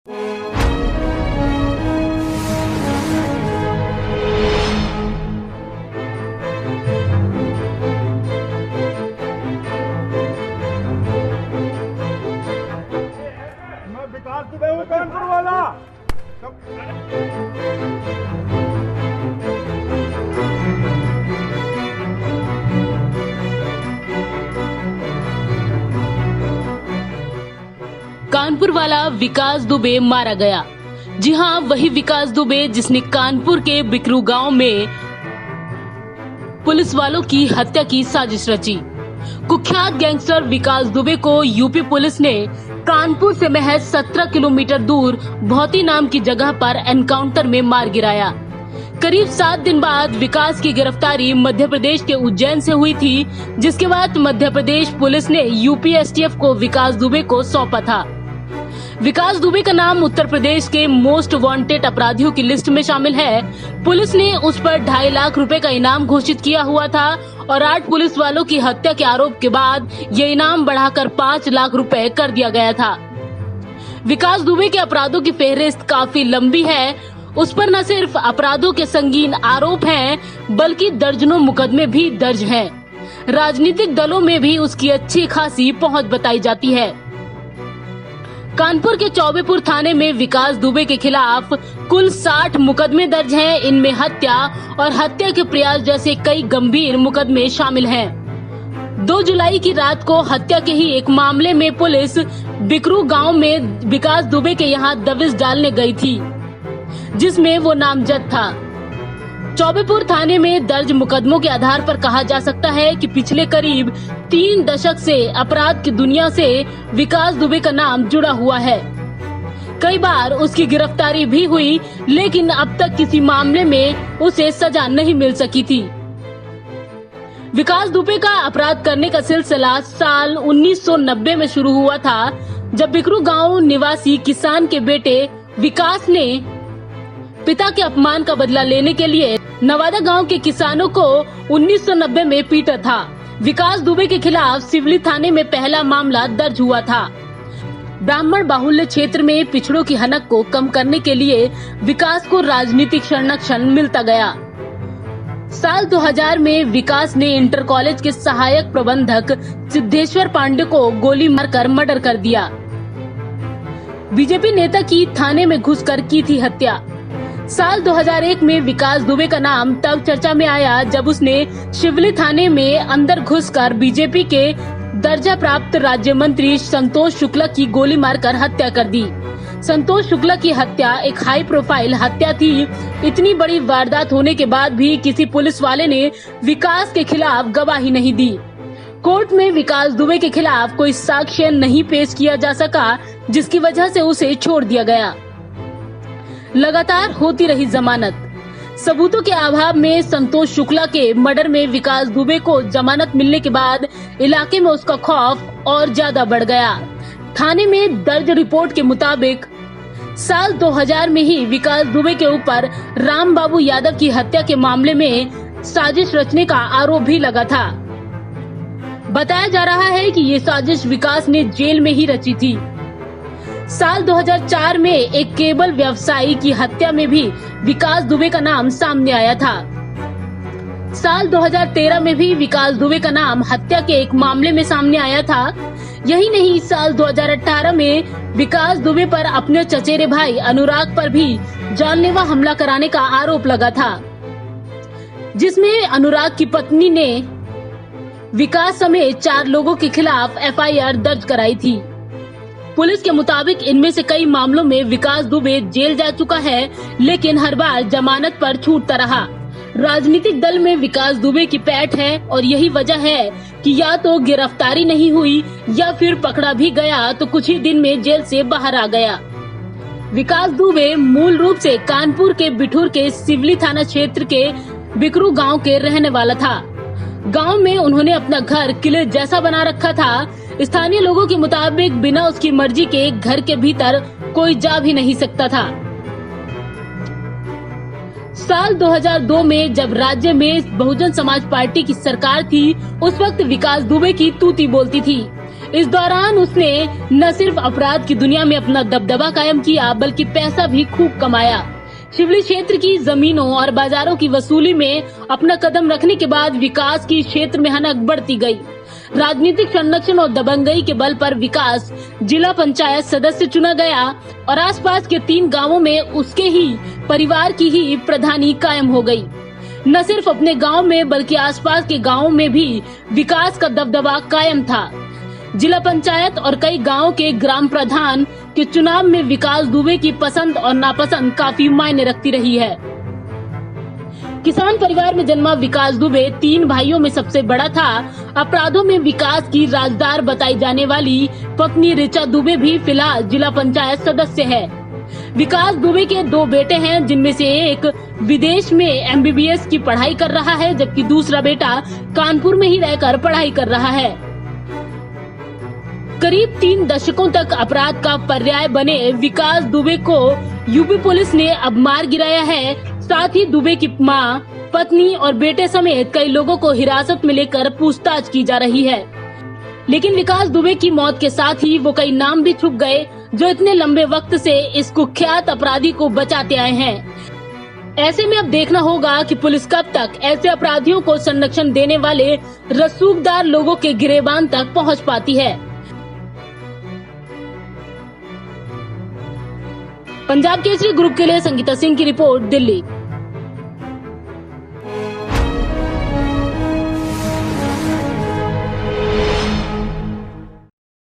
मैं विकास दुबे हूँ कानपुर वाला। कानपुर वाला विकास दुबे मारा गया। जी हां, वही विकास दुबे जिसने कानपुर के बिकरू गांव में पुलिस वालों की हत्या की साजिश रची। कुख्यात गैंगस्टर विकास दुबे को यूपी पुलिस ने कानपुर से महज 17 किलोमीटर दूर भौती नाम की जगह पर एनकाउंटर में मार गिराया। करीब 7 दिन बाद विकास की गिरफ्तारी मध्य प्रदेश के उज्जैन से हुई थी, जिसके बाद मध्य प्रदेश पुलिस ने यूपी एसटीएफ को विकास दुबे को सौंपा था। विकास दुबे का नाम उत्तर प्रदेश के मोस्ट वांटेड अपराधियों की लिस्ट में शामिल है। पुलिस ने उस पर 2.5 लाख रुपए का इनाम घोषित किया हुआ था और 8 पुलिस वालों की हत्या के आरोप के बाद ये इनाम बढ़ाकर 5 लाख रुपए कर दिया गया था। विकास दुबे के अपराधों की फेहरिस्त काफी लंबी है। उस पर न सिर्फ अपराधों के संगीन आरोप हैं, बल्कि दर्जनों मुकदमे भी दर्ज हैं। राजनीतिक दलों में भी उसकी अच्छी खासी पहुंच बताई जाती है। कानपुर के चौबेपुर थाने में विकास दुबे के खिलाफ कुल 60 मुकदमे दर्ज हैं। इनमें हत्या और हत्या के प्रयास जैसे कई गंभीर मुकदमे शामिल हैं। 2 जुलाई की रात को हत्या के ही एक मामले में पुलिस बिकरू गांव में विकास दुबे के यहां दबिश डालने गई थी, जिसमें वो नामजद था। चौबेपुर थाने में दर्ज मुकदमों के आधार पर कहा जा सकता है कि पिछले करीब 3 दशक से अपराध की दुनिया से विकास दुबे का नाम जुड़ा हुआ है। कई बार उसकी गिरफ्तारी भी हुई, लेकिन अब तक किसी मामले में उसे सजा नहीं मिल सकी थी। विकास दुबे का अपराध करने का सिलसिला साल 1990 में शुरू हुआ था, जब बिकरू गांव निवासी किसान के बेटे विकास ने पिता के अपमान का बदला लेने के लिए नवादा गांव के किसानों को 1990 में पीटा था। विकास दुबे के खिलाफ सिवली थाने में पहला मामला दर्ज हुआ था। ब्राह्मण बाहुल्य क्षेत्र में पिछड़ों की हनक को कम करने के लिए विकास को राजनीतिक संरक्षण मिलता गया। साल 2000 में विकास ने इंटर कॉलेज के सहायक प्रबंधक सिद्धेश्वर पांडे को गोली मारकर मर्डर कर दिया। बीजेपी नेता की थाने में घुसकर की थी हत्या। साल 2001 में विकास दुबे का नाम तब चर्चा में आया जब उसने शिवली थाने में अंदर घुसकर बीजेपी के दर्जा प्राप्त राज्य मंत्री संतोष शुक्ला की गोली मारकर हत्या कर दी। संतोष शुक्ला की हत्या एक हाई प्रोफाइल हत्या थी। इतनी बड़ी वारदात होने के बाद भी किसी पुलिस वाले ने विकास के खिलाफ गवाही नहीं दी। कोर्ट में विकास दुबे के खिलाफ कोई साक्ष्य नहीं पेश किया जा सका, जिसकी वजह से उसे छोड़ दिया गया। लगातार होती रही जमानत। सबूतों के अभाव में संतोष शुक्ला के मर्डर में विकास दुबे को जमानत मिलने के बाद इलाके में उसका खौफ और ज्यादा बढ़ गया। थाने में दर्ज रिपोर्ट के मुताबिक साल 2000 में ही विकास दुबे के ऊपर राम बाबू यादव की हत्या के मामले में साजिश रचने का आरोप भी लगा था। बताया जा रहा है कि ये साजिश विकास ने जेल में ही रची थी। साल 2004 में एक केबल व्यवसायी की हत्या में भी विकास दुबे का नाम सामने आया था। साल 2013 में भी विकास दुबे का नाम हत्या के एक मामले में सामने आया था। यही नहीं, साल 2018 में विकास दुबे पर अपने चचेरे भाई अनुराग पर भी जानलेवा हमला कराने का आरोप लगा था, जिसमें अनुराग की पत्नी ने विकास समेत 4 लोगों के खिलाफ एफआईआर दर्ज कराई थी। पुलिस के मुताबिक इनमें से कई मामलों में विकास दुबे जेल जा चुका है, लेकिन हर बार जमानत पर छूटता रहा। राजनीतिक दल में विकास दुबे की पैठ है और यही वजह है कि या तो गिरफ्तारी नहीं हुई या फिर पकड़ा भी गया तो कुछ ही दिन में जेल से बाहर आ गया। विकास दुबे मूल रूप से कानपुर के बिठूर के सिवली थाना क्षेत्र के बिकरू गांव के रहने वाला था। गांव में उन्होंने अपना घर किले जैसा बना रखा था। स्थानीय लोगों के मुताबिक बिना उसकी मर्जी के घर के भीतर कोई जा भी नहीं सकता था। साल 2002 में जब राज्य में बहुजन समाज पार्टी की सरकार थी, उस वक्त विकास दुबे की तूती बोलती थी। इस दौरान उसने न सिर्फ अपराध की दुनिया में अपना दबदबा कायम किया बल्कि पैसा भी खूब कमाया। शिवली क्षेत्र की जमीनों और बाजारों की वसूली में अपना कदम रखने के बाद विकास की क्षेत्र में हनक बढ़ती गई। राजनीतिक संरक्षण और दबंगई के बल पर विकास जिला पंचायत सदस्य चुना गया और आसपास के 3 गांवों में उसके ही परिवार की ही प्रधानी कायम हो गई। न सिर्फ अपने गांव में बल्कि आसपास के गांवों में भी विकास का दबदबा कायम था। जिला पंचायत और कई गांवों के ग्राम प्रधान के चुनाव में विकास दुबे की पसंद और नापसंद काफी मायने रखती रही है। किसान परिवार में जन्मा विकास दुबे 3 भाइयों में सबसे बड़ा था। अपराधों में विकास की राजदार बताई जाने वाली पत्नी ऋचा दुबे भी फिलहाल जिला पंचायत सदस्य है। विकास दुबे के 2 बेटे हैं, जिनमें से एक विदेश में MBBS की पढ़ाई कर रहा है, जबकि दूसरा बेटा कानपुर में ही रहकर पढ़ाई कर रहा है। करीब 3 दशकों तक अपराध का पर्याय बने विकास दुबे को यूपी पुलिस ने अब मार गिराया है। साथ ही दुबे की मां, पत्नी और बेटे समेत कई लोगों को हिरासत में लेकर पूछताछ की जा रही है। लेकिन विकास दुबे की मौत के साथ ही वो कई नाम भी छुप गए जो इतने लंबे वक्त से इस कुख्यात अपराधी को बचाते आए हैं। ऐसे में अब देखना होगा कि पुलिस कब तक ऐसे अपराधियों को संरक्षण देने वाले रसूखदार लोगों के गिरेबान तक पहुंच पाती है। पंजाब केसरी ग्रुप के लिए संगीता सिंह की रिपोर्ट, दिल्ली।